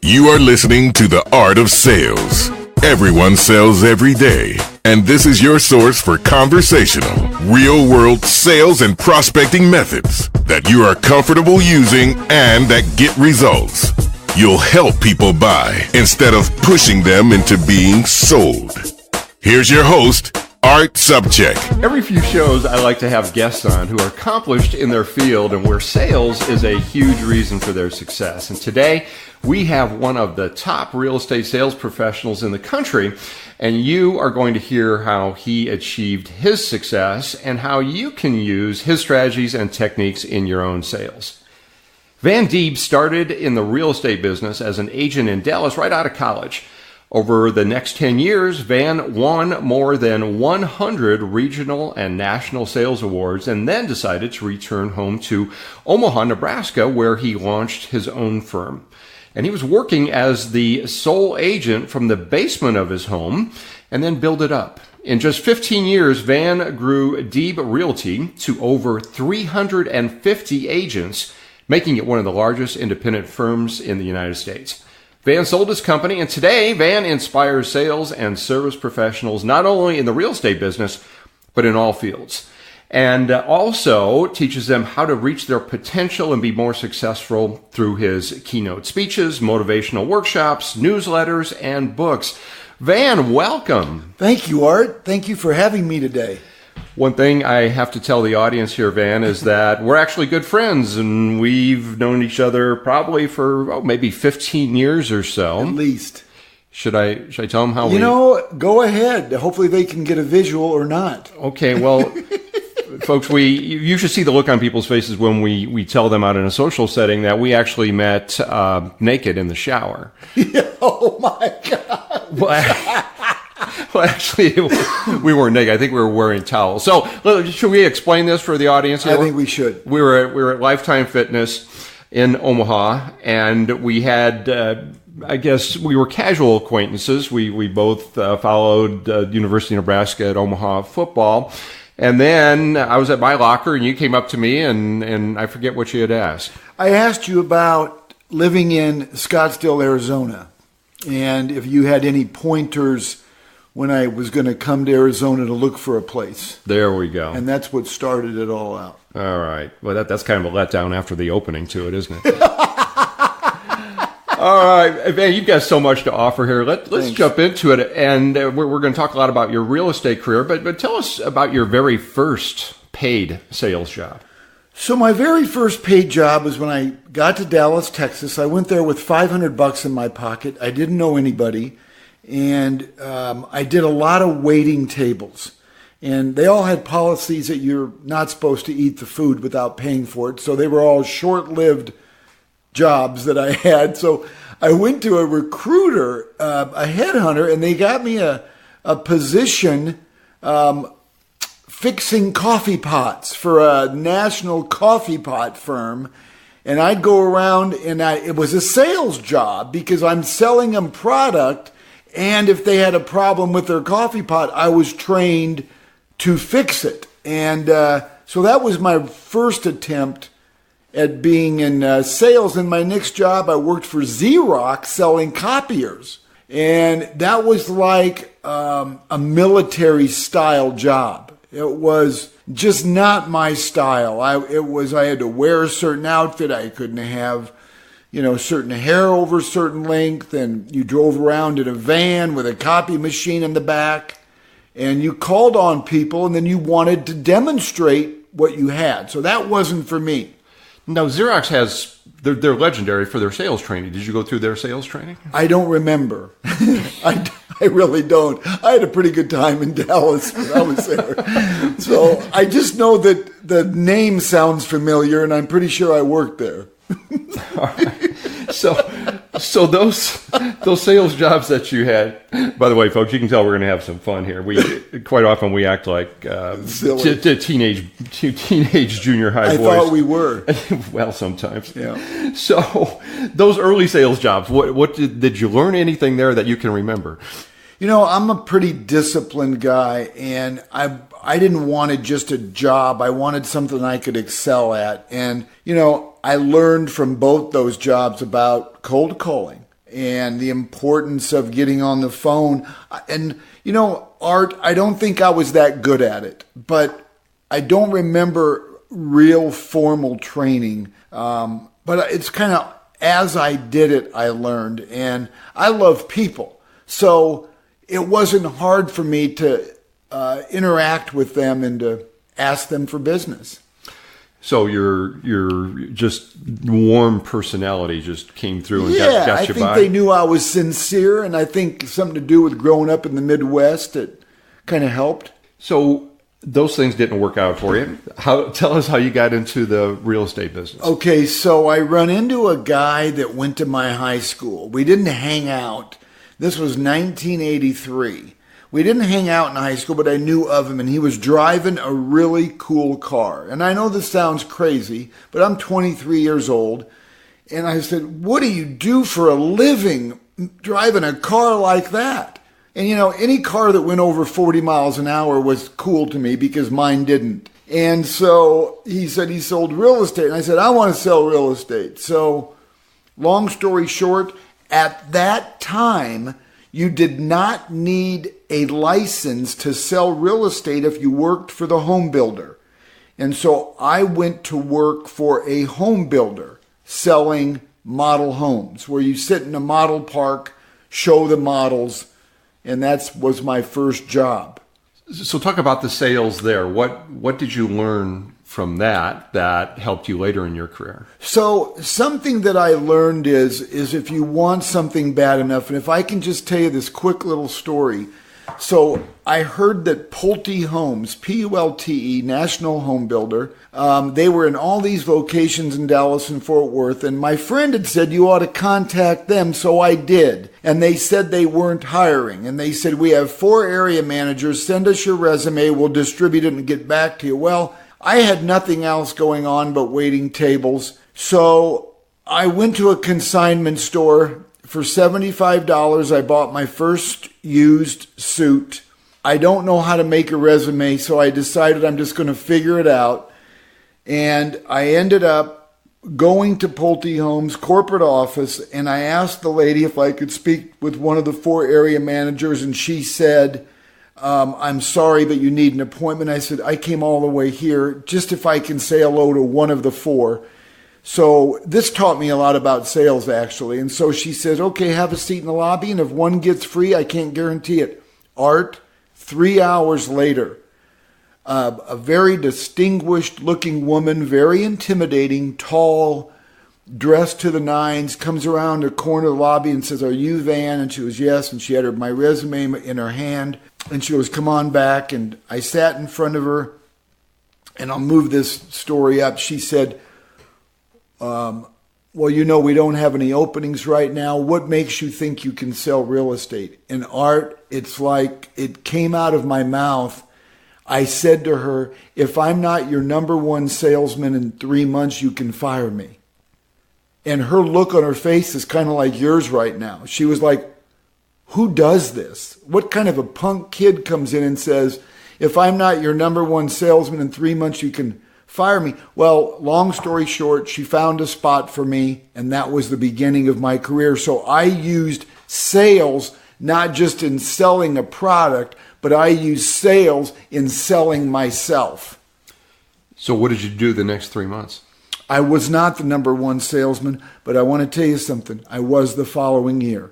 You are listening to The Art of Sales. Everyone sells every day, and this is your source for conversational, real-world sales and prospecting methods that you are comfortable using and that get results. You'll help people buy instead of pushing them into being sold. Here's your host, Art Subcheck. Every few shows, I like to have guests on who are accomplished in their field and where sales is a huge reason for their success. And today, we have one of the top real estate sales professionals in the country, and you are going to hear how he achieved his success and how you can use his strategies and techniques in your own sales. Van DEEB started in the real estate business as an agent in Dallas right out of college. Over the next 10 years, Van won more than 100 regional and national sales awards and then decided to return home to Omaha, Nebraska, where he launched his own firm. And he was working as the sole agent from the basement of his home and then built it up. In just 15 years, Van grew DEEB Realty to over 350 agents, making it one of the largest independent firms in the United States. Van sold his company, and today Van inspires sales and service professionals not only in the real estate business, but in all fields. And also teaches them how to reach their potential and be more successful through his keynote speeches, motivational workshops, newsletters, and books. Van, welcome. Thank you, Art. Thank you for having me today. One thing I have to tell the audience here, Van, is that we're actually good friends, and we've known each other probably for maybe 15 years or so. At least. Should I tell them how go ahead. Hopefully they can get a visual or not. Okay, well, folks, you should see the look on people's faces when we tell them out in a social setting that we actually met naked in the shower. Oh, my God. Well, actually, we weren't naked. I think we were wearing towels. So, should we explain this for the audience here? I think we should. We were at Lifetime Fitness in Omaha, and we had, I guess, we were casual acquaintances. We both followed University of Nebraska at Omaha football. And then I was at my locker, and you came up to me, and I forget what you had asked. I asked you about living in Scottsdale, Arizona, and if you had any pointers when I was going to come to Arizona to look for a place. There we go. And that's what started it all out. All right. Well, that's kind of a letdown after the opening to it, isn't it? All right. Man, you've got so much to offer here. Let's jump into it. And we're going to talk a lot about your real estate career, but tell us about your very first paid sales job. So my very first paid job was when I got to Dallas, Texas. I went there with $500 in my pocket. I didn't know anybody. And I did a lot of waiting tables. And they all had policies that you're not supposed to eat the food without paying for it. So they were all short-lived jobs that I had. So I went to a recruiter, a headhunter, and they got me a position fixing coffee pots for a national coffee pot firm. And I'd go around, and it was a sales job because I'm selling them product. And if they had a problem with their coffee pot, I was trained to fix it. And so that was my first attempt at being in sales. In my next job, I worked for Xerox selling copiers. And that was like a military-style job. It was just not my style. I had to wear a certain outfit. I couldn't have certain hair over a certain length, and you drove around in a van with a copy machine in the back, and you called on people, and then you wanted to demonstrate what you had. So that wasn't for me. Now, Xerox they're legendary for their sales training. Did you go through their sales training? I don't remember. I really don't. I had a pretty good time in Dallas when I was there. So I just know that the name sounds familiar, and I'm pretty sure I worked there. All right. So those sales jobs that you had, by the way, folks, you can tell we're going to have some fun here. Quite often we act like teenage junior high boys. I thought we were. Well, sometimes. Yeah. So those early sales jobs, what did you learn anything there that you can remember? I'm a pretty disciplined guy, and I didn't want just a job. I wanted something I could excel at. And, I learned from both those jobs about cold calling. and the importance of getting on the phone. And, Art, I don't think I was that good at it, but I don't remember real formal training. But it's kind of, as I did it, I learned. And I love people. So it wasn't hard for me to interact with them and to ask them for business. So your just warm personality just came through and got you by? I think they knew I was sincere, and I think something to do with growing up in the Midwest, it kind of helped. So those things didn't work out for you. Tell us how you got into the real estate business. Okay, so I run into a guy that went to my high school. We didn't hang out. This was 1983. We didn't hang out in high school, but I knew of him, and he was driving a really cool car. And I know this sounds crazy, but I'm 23 years old. And I said, what do you do for a living driving a car like that? And, any car that went over 40 miles an hour was cool to me because mine didn't. And so he said he sold real estate. And I said, I want to sell real estate. So long story short, at that time, you did not need a license to sell real estate if you worked for the home builder. And so I went to work for a home builder selling model homes, where you sit in a model park, show the models, and that was my first job. So talk about the sales there. What did you learn from that helped you later in your career? So something that I learned is if you want something bad enough, and if I can just tell you this quick little story. So I heard that Pulte Homes, Pulte, National Home Builder, they were in all these locations in Dallas and Fort Worth, and my friend had said you ought to contact them, so I did. And they said they weren't hiring, and they said, we have 4 area managers, send us your resume, we'll distribute it and get back to you. Well, I had nothing else going on but waiting tables, so I went to a consignment store. For $75, I bought my first used suit. I don't know how to make a resume, so I decided I'm just going to figure it out. And I ended up going to Pulte Homes corporate office, and I asked the lady if I could speak with one of the 4 area managers, and she said, I'm sorry, but you need an appointment. I said, I came all the way here just if I can say hello to one of the 4. So this taught me a lot about sales, actually. And so she says, okay, have a seat in the lobby, and if one gets free, I can't guarantee it. Art, 3 hours later, a very distinguished looking woman, very intimidating, tall, dressed to the nines, comes around the corner of the lobby and says, are you Van? And she was, yes. And she had my resume in her hand. And she goes, come on back. And I sat in front of her, and I'll move this story up. She said, well, we don't have any openings right now. What makes you think you can sell real estate? And Art, it's like it came out of my mouth. I said to her, if I'm not your number 1 salesman in 3 months, you can fire me. And her look on her face is kind of like yours right now. She was like, who does this? What kind of a punk kid comes in and says, if I'm not your number 1 salesman in 3 months, you can fire me? Well, long story short, she found a spot for me, and that was the beginning of my career. So I used sales not just in selling a product, but I used sales in selling myself. So what did you do the next 3 months? I was not the number 1 salesman, but I want to tell you something. I was the following year.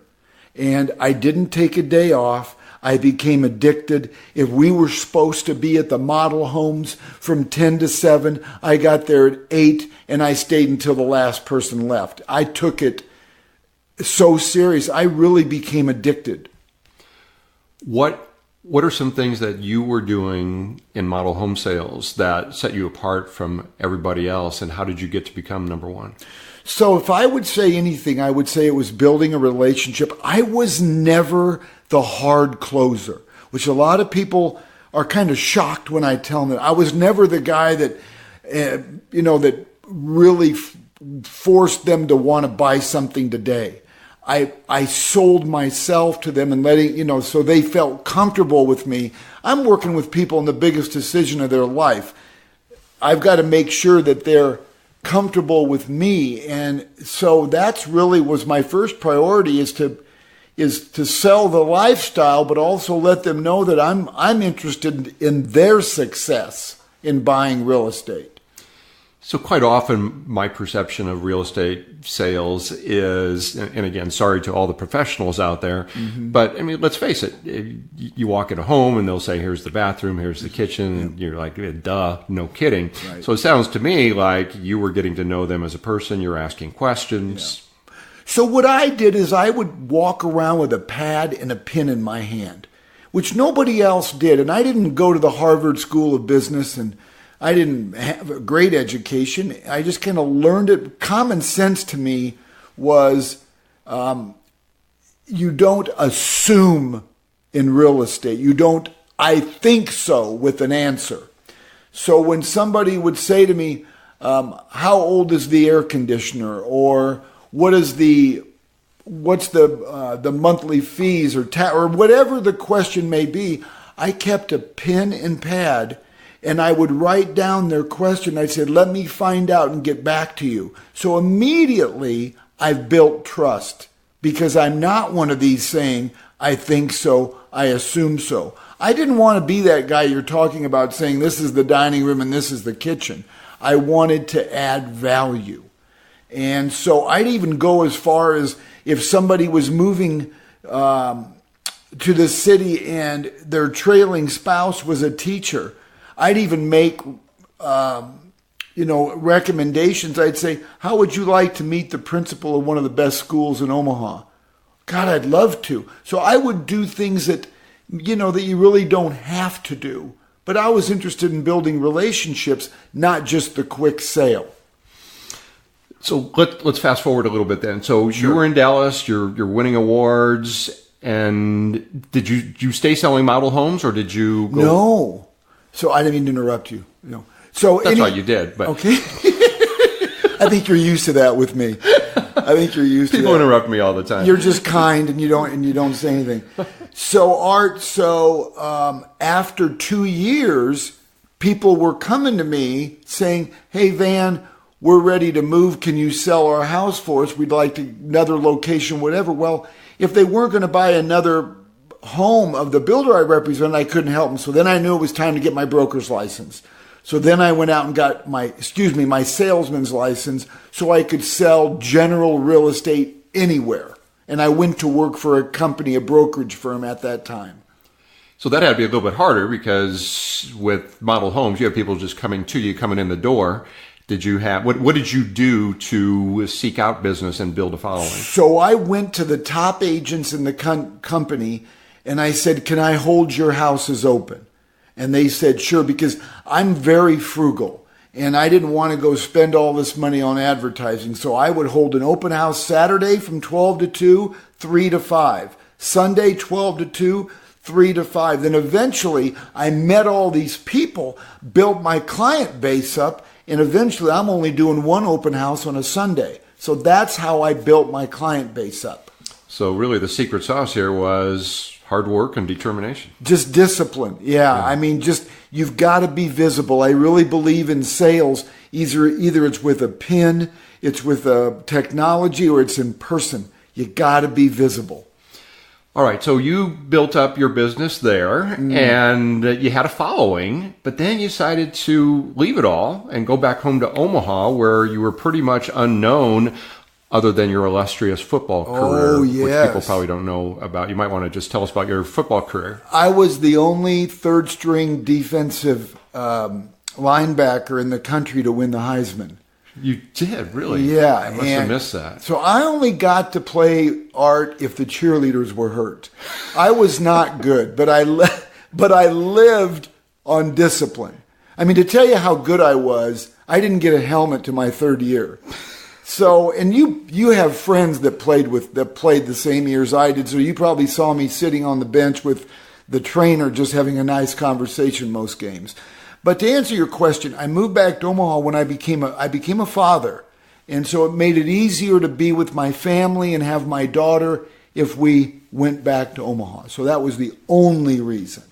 And I didn't take a day off. I became addicted. If we were supposed to be at the model homes from 10 to 7, I got there at 8, and I stayed until the last person left. I took it so serious. I really became addicted. What are some things that you were doing in model home sales that set you apart from everybody else, and how did you get to become number 1? So if I would say anything, I would say it was building a relationship. I was never the hard closer, which a lot of people are kind of shocked when I tell them that. I was never the guy that, that really forced them to want to buy something today. I sold myself to them and letting, so they felt comfortable with me. I'm working with people in the biggest decision of their life. I've got to make sure that they're comfortable with me. And so that's really was my first priority, is to sell the lifestyle, but also let them know that I'm interested in their success in buying real estate. So quite often my perception of real estate sales is, and again, sorry to all the professionals out there, but I mean, let's face it, you walk in a home and they'll say, here's the bathroom, here's the kitchen, and you're like, duh, no kidding. Right. So it sounds to me like you were getting to know them as a person, you're asking questions. Yeah. So what I did is I would walk around with a pad and a pen in my hand, which nobody else did. And I didn't go to the Harvard School of Business, and I didn't have a great education. I just kind of learned it. Common sense to me was you don't assume in real estate. You don't, I think so, with an answer. So when somebody would say to me, how old is the air conditioner? Or what's the monthly fees or whatever the question may be, I kept a pen and pad, and I would write down their question. I said, let me find out and get back to you. So immediately I've built trust, because I'm not one of these saying, I think so, I assume so. I didn't want to be that guy you're talking about saying this is the dining room and this is the kitchen. I wanted to add value. And so I'd even go as far as if somebody was moving to the city and their trailing spouse was a teacher, I'd even make, recommendations. I'd say, how would you like to meet the principal of one of the best schools in Omaha? God, I'd love to. So I would do things that you really don't have to do. But I was interested in building relationships, not just the quick sale. So let's fast forward a little bit then. So Sure. You were in Dallas, you're winning awards, and did you stay selling model homes, or did you go? No. So I didn't mean to interrupt you. No. So that's right, you did. But okay. I think you're used to that with me. I think you're used to that. People interrupt me all the time. You're just kind and you don't say anything. So Art, after 2 years, people were coming to me saying, "Hey Van, we're ready to move. Can you sell our house for us? We'd like another location, whatever." Well, if they weren't going to buy another home of the builder I represent, I couldn't help them. So then I knew it was time to get my broker's license. So then I went out and got my salesman's license so I could sell general real estate anywhere. And I went to work for a company, a brokerage firm at that time. So that had to be a little bit harder, because with model homes, you have people just coming in the door. Did you have, what did you do to seek out business and build a following? So I went to the top agents in the company and I said, "Can I hold your houses open?" And they said, "Sure," because I'm very frugal and I didn't want to go spend all this money on advertising. So I would hold an open house Saturday from 12 to 2, 3 to 5. Sunday, 12 to 2, 3 to 5. Then eventually I met all these people, built my client base up, and eventually I'm only doing one open house on a Sunday. So that's how I built my client base up. So really the secret sauce here was hard work and determination. Just discipline. Yeah. I mean, you've got to be visible. I really believe in sales. Either it's with a pen, it's with a technology, or it's in person. You got to be visible. All right, so you built up your business there, and you had a following, but then you decided to leave it all and go back home to Omaha, where you were pretty much unknown other than your illustrious football career, which people probably don't know about. You might want to just tell us about your football career. I was the only third-string defensive linebacker in the country to win the Heisman. You did, really? Yeah. I must have missed that. So I only got to play Art if the cheerleaders were hurt. I was not good, but I lived on discipline. I mean, to tell you how good I was, I didn't get a helmet to my third year. So, and you have friends that played the same years I did, so you probably saw me sitting on the bench with the trainer just having a nice conversation most games. But to answer your question, I moved back to Omaha when I became a father. And so it made it easier to be with my family and have my daughter if we went back to Omaha. So that was the only reason.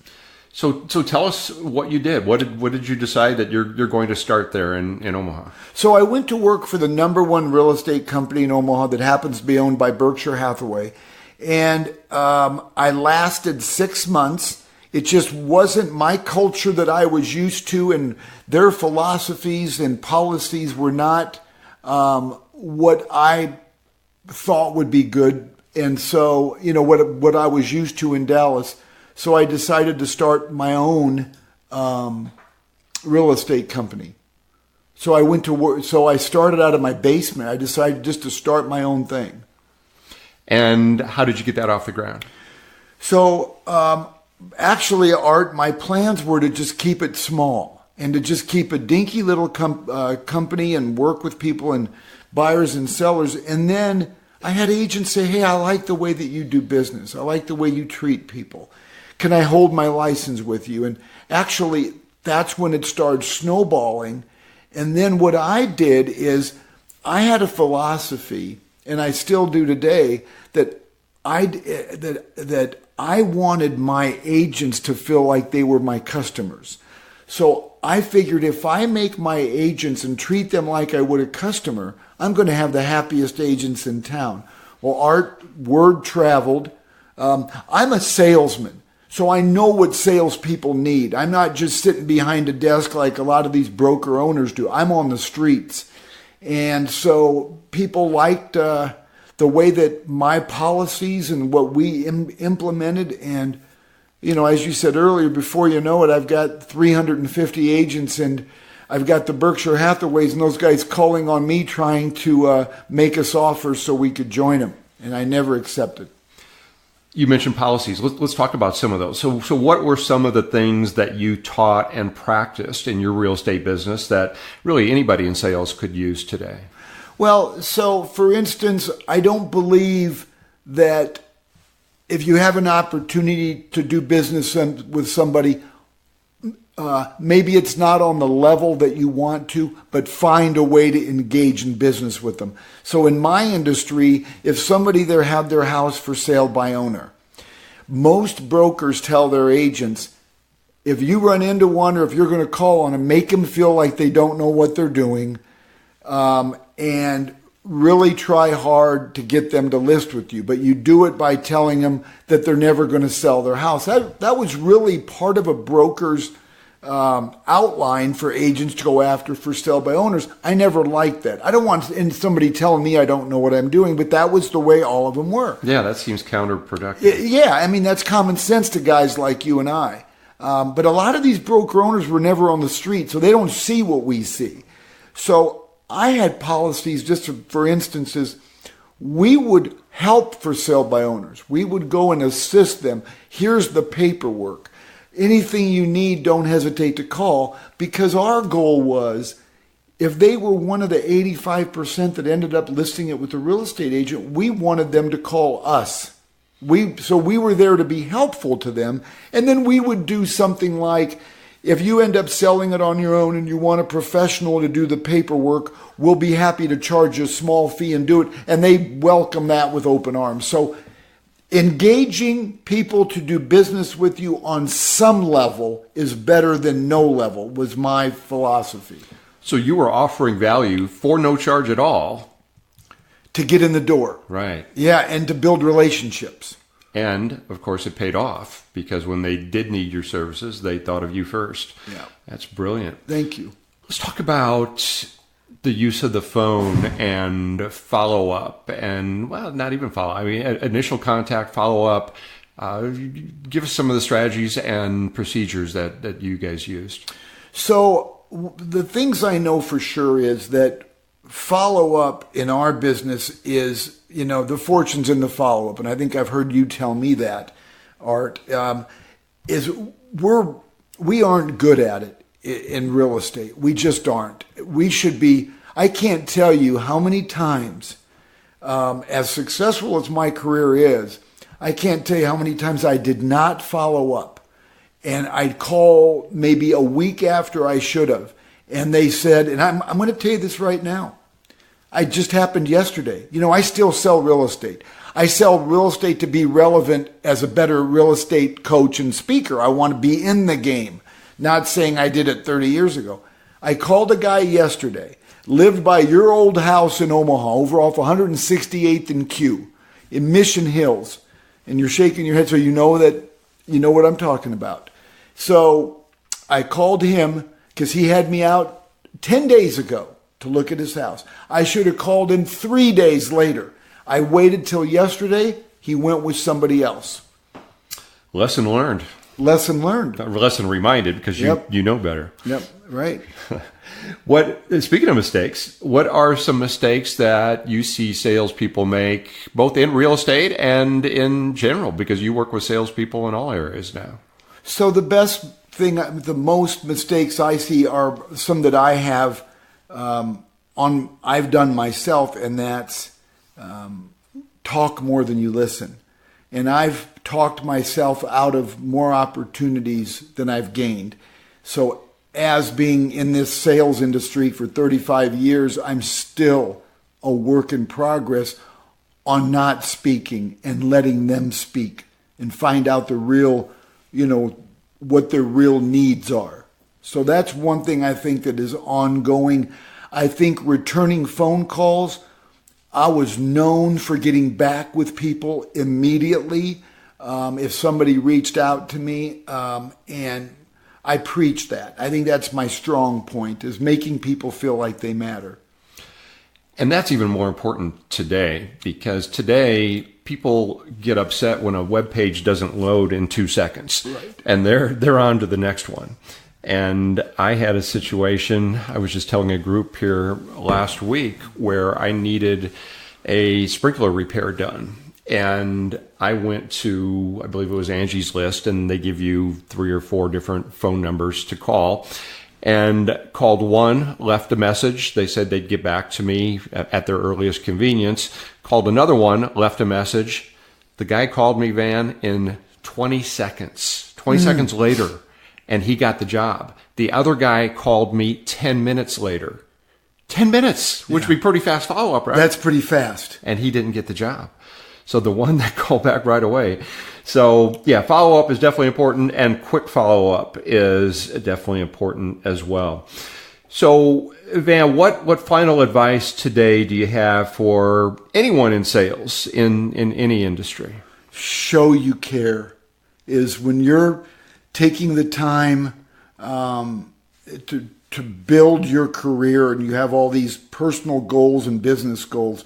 So tell us what you did. What did you decide that you're going to start there in Omaha? So I went to work for the number one real estate company in Omaha that happens to be owned by Berkshire Hathaway. And I lasted 6 months. It just wasn't my culture that I was used to, and their philosophies and policies were not what I thought would be good. And so, what I was used to in Dallas. So I decided to start my own real estate company. So I went to work. So I started out of my basement. I decided just to start my own thing. And how did you get that off the ground? So actually, Art, my plans were to just keep it small and to just keep a dinky little company and work with people and buyers and sellers. And then I had agents say, hey, I like the way that you do business. I like the way you treat people. Can I hold my license with you? And actually, that's when it started snowballing. And then what I did is I had a philosophy, and I still do today, that I wanted my agents to feel like they were my customers. So I figured if I make my agents and treat them like I would a customer, I'm going to have the happiest agents in town. Well, Art, word traveled. I'm a salesman. So I know what salespeople need. I'm not just sitting behind a desk like a lot of these broker owners do. I'm on the streets. And so people liked the way that my policies and what we implemented. And, as you said earlier, before you know it, I've got 350 agents, and I've got the Berkshire Hathaways and those guys calling on me trying to make us offers so we could join them. And I never accepted. You mentioned policies. Let's talk about some of those. So what were some of the things that you taught and practiced in your real estate business that really anybody in sales could use today? Well, so for instance, I don't believe that if you have an opportunity to do business with somebody, maybe it's not on the level that you want to, but find a way to engage in business with them. So in my industry, if somebody there had their house for sale by owner, most brokers tell their agents, if you run into one or if you're going to call on them, make them feel like they don't know what they're doing, and really try hard to get them to list with you. But you do it by telling them that they're never going to sell their house. That was really part of a broker's outline for agents to go after for sale by owners. I never liked that. I don't want somebody telling me I don't know what I'm doing, but that was the way all of them were. Yeah, that seems counterproductive. Yeah, I mean, that's common sense to guys like you and I. But a lot of these broker owners were never on the street, so they don't see what we see. So I had policies, just for instances, we would help for sale by owners. We would go and assist them. Here's the paperwork. Anything you need, don't hesitate to call, because our goal was, if they were one of the 85% that ended up listing it with a real estate agent, we wanted them to call us. So we were there to be helpful to them. And then we would do something like, if you end up selling it on your own and you want a professional to do the paperwork, we'll be happy to charge you a small fee and do it. And they welcome that with open arms. So engaging people to do business with you on some level is better than no level, was my philosophy. So you were offering value for no charge at all. To get in the door. Right. Yeah, and to build relationships. And, of course, it paid off, because when they did need your services, they thought of you first. Yeah. That's brilliant. Thank you. Let's talk about the use of the phone and follow-up and, well, not even follow-up. I mean, initial contact, follow-up. Give us some of the strategies and procedures that you guys used. So the things I know for sure is that follow-up in our business is, the fortune's in the follow-up. And I think I've heard you tell me that, Art, is we aren't good at it in real estate. We just aren't. We should be. I can't tell you how many times, as successful as my career is, I can't tell you how many times I did not follow up. And I'd call maybe a week after I should have. And they said, and I'm going to tell you this right now, I just happened yesterday. I still sell real estate. I sell real estate to be relevant as a better real estate coach and speaker. I want to be in the game, not saying I did it 30 years ago. I called a guy yesterday, lived by your old house in Omaha, over off 168th and Q, in Mission Hills. And you're shaking your head, so you know what I'm talking about. So I called him because he had me out 10 days ago to look at his house. I should have called him 3 days later. I waited till yesterday. He went with somebody else. Lesson learned. Lesson learned. Lesson reminded, because you know better. Yep, right. Speaking of mistakes, what are some mistakes that you see salespeople make, both in real estate and in general, because you work with salespeople in all areas now? So the most mistakes I see are some that I have I've done myself, and that's talk more than you listen. And I've talked myself out of more opportunities than I've gained. So as being in this sales industry for 35 years, I'm still a work in progress on not speaking and letting them speak and find out the real, what their real needs are. So that's one thing I think that is ongoing. I think returning phone calls, I was known for getting back with people immediately if somebody reached out to me, and I preach that. I think that's my strong point, is making people feel like they matter. And that's even more important today, because today people get upset when a web page doesn't load in 2 seconds, right, and they're on to the next one. And I had a situation, I was just telling a group here last week, where I needed a sprinkler repair done. And I went to, I believe it was Angie's List, and they give you 3 or 4 different phone numbers to call. And called one, left a message. They said they'd get back to me at their earliest convenience. Called another one, left a message. The guy called me, Van, in 20 seconds. 20 seconds later. And he got the job. The other guy called me 10 minutes later. 10 minutes, which would be pretty fast follow-up, right? That's pretty fast. And he didn't get the job. So the one that called back right away. So yeah, follow-up is definitely important, and quick follow-up is definitely important as well. So Van, what final advice today do you have for anyone in sales in any industry? Show you care. Is when you're taking the time to build your career, and you have all these personal goals and business goals,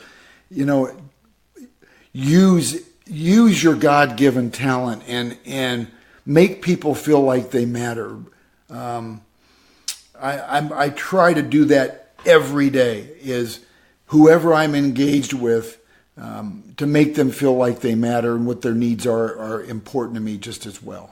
use your God-given talent and make people feel like they matter. I try to do that every day, is whoever I'm engaged with, to make them feel like they matter and what their needs are important to me just as well.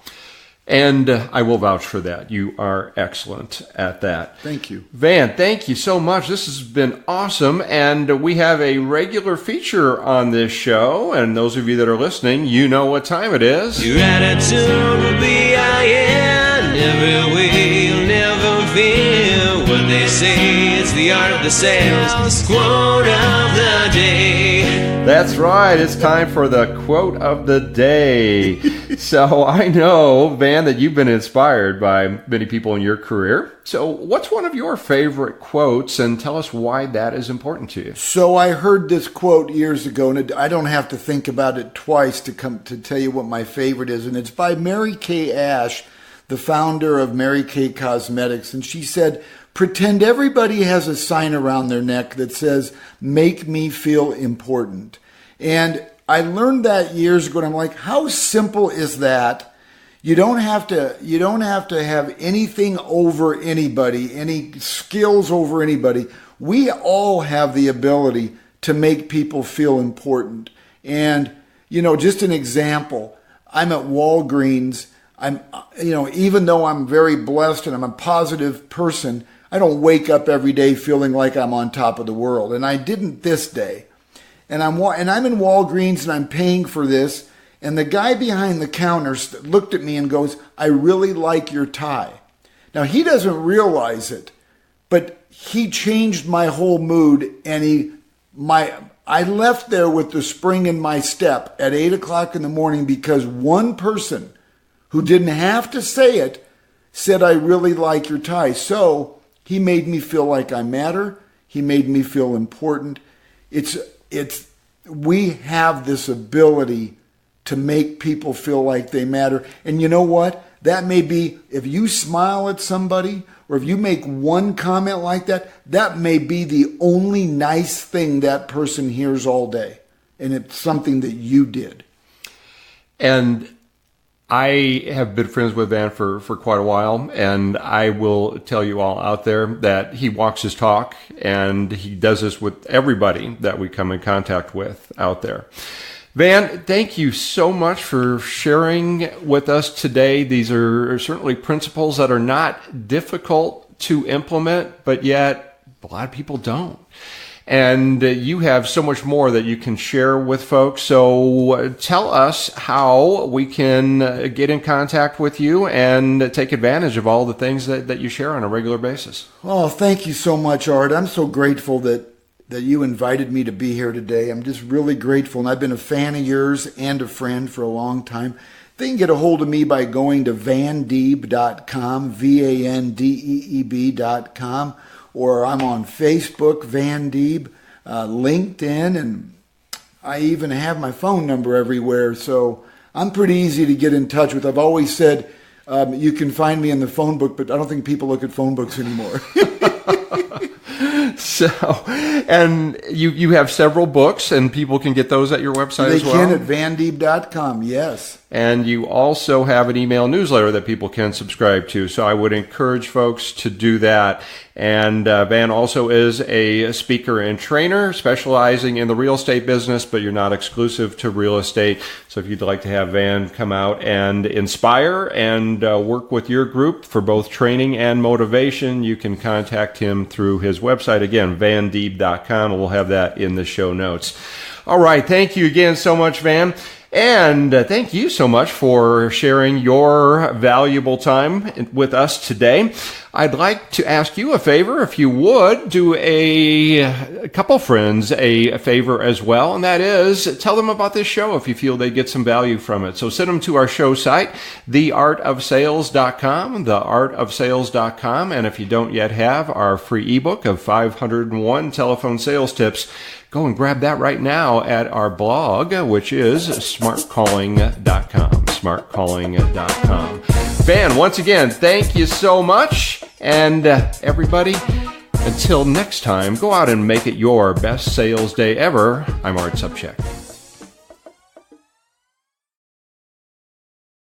And I will vouch for that. You are excellent at that. Thank you. Van, thank you so much. This has been awesome. And we have a regular feature on this show. And those of you that are listening, you know what time it is. Your attitude will be iron. Never will, never fear. What they say, it's the art of the sales. Quote of the day. That's right. It's time for the quote of the day. So I know, Van, that you've been inspired by many people in your career. So what's one of your favorite quotes, and tell us why that is important to you? So I heard this quote years ago, and I don't have to think about it twice to tell you what my favorite is. And it's by Mary Kay Ash, the founder of Mary Kay Cosmetics. And she said, "Pretend everybody has a sign around their neck that says, 'Make me feel important.'" And I learned that years ago, and I'm like, how simple is that? You don't have to have anything over anybody, any skills over anybody. We all have the ability to make people feel important. And, just an example, I'm at Walgreens. Even though I'm very blessed and I'm a positive person, I don't wake up every day feeling like I'm on top of the world. And I didn't this day. And I'm in Walgreens, and I'm paying for this. And the guy behind the counter looked at me and goes, "I really like your tie." Now, he doesn't realize it, but he changed my whole mood, and he I left there with the spring in my step at 8 o'clock in the morning because one person who didn't have to say it said, I really like your tie. So he made me feel like I matter. He made me feel important. We have this ability to make people feel like they matter. And you know what? That may be, if you smile at somebody or if you make one comment like that, that may be the only nice thing that person hears all day. And it's something that you did. And I have been friends with Van for quite a while, and I will tell you all out there that he walks his talk, and he does this with everybody that we come in contact with out there. Van, thank you so much for sharing with us today. These are certainly principles that are not difficult to implement, but yet a lot of people don't. And you have so much more that you can share with folks. So tell us how we can get in contact with you and take advantage of all the things that you share on a regular basis. Oh, thank you so much, Art. I'm so grateful that you invited me to be here today. I'm just really grateful. And I've been a fan of yours and a friend for a long time. They can get a hold of me by going to vandeeb.com, VANDEEB.com. Or I'm on Facebook, Van DEEB, LinkedIn, and I even have my phone number everywhere. So I'm pretty easy to get in touch with. I've always said you can find me in the phone book, but I don't think people look at phone books anymore. So, and you have several books, and people can get those at your website as well? They can at vandeeb.com, yes. And you also have an email newsletter that people can subscribe to. So I would encourage folks to do that. And Van also is a speaker and trainer specializing in the real estate business, but you're not exclusive to real estate. So if you'd like to have Van come out and inspire and work with your group for both training and motivation, you can contact him through his website. Again, vandeeb.com. We'll have that in the show notes. All right. Thank you again so much, Van. And thank you so much for sharing your valuable time with us today. I'd like to ask you a favor, if you would, do a couple friends a favor as well, and that is tell them about this show if you feel they get some value from it. So send them to our show site, theartofsales.com, theartofsales.com, and if you don't yet have our free ebook of 501 telephone sales tips, go and grab that right now at our blog, which is smartcalling.com, smartcalling.com. Van, once again, thank you so much. And everybody, until next time, go out and make it your best sales day ever. I'm Art Subcheck.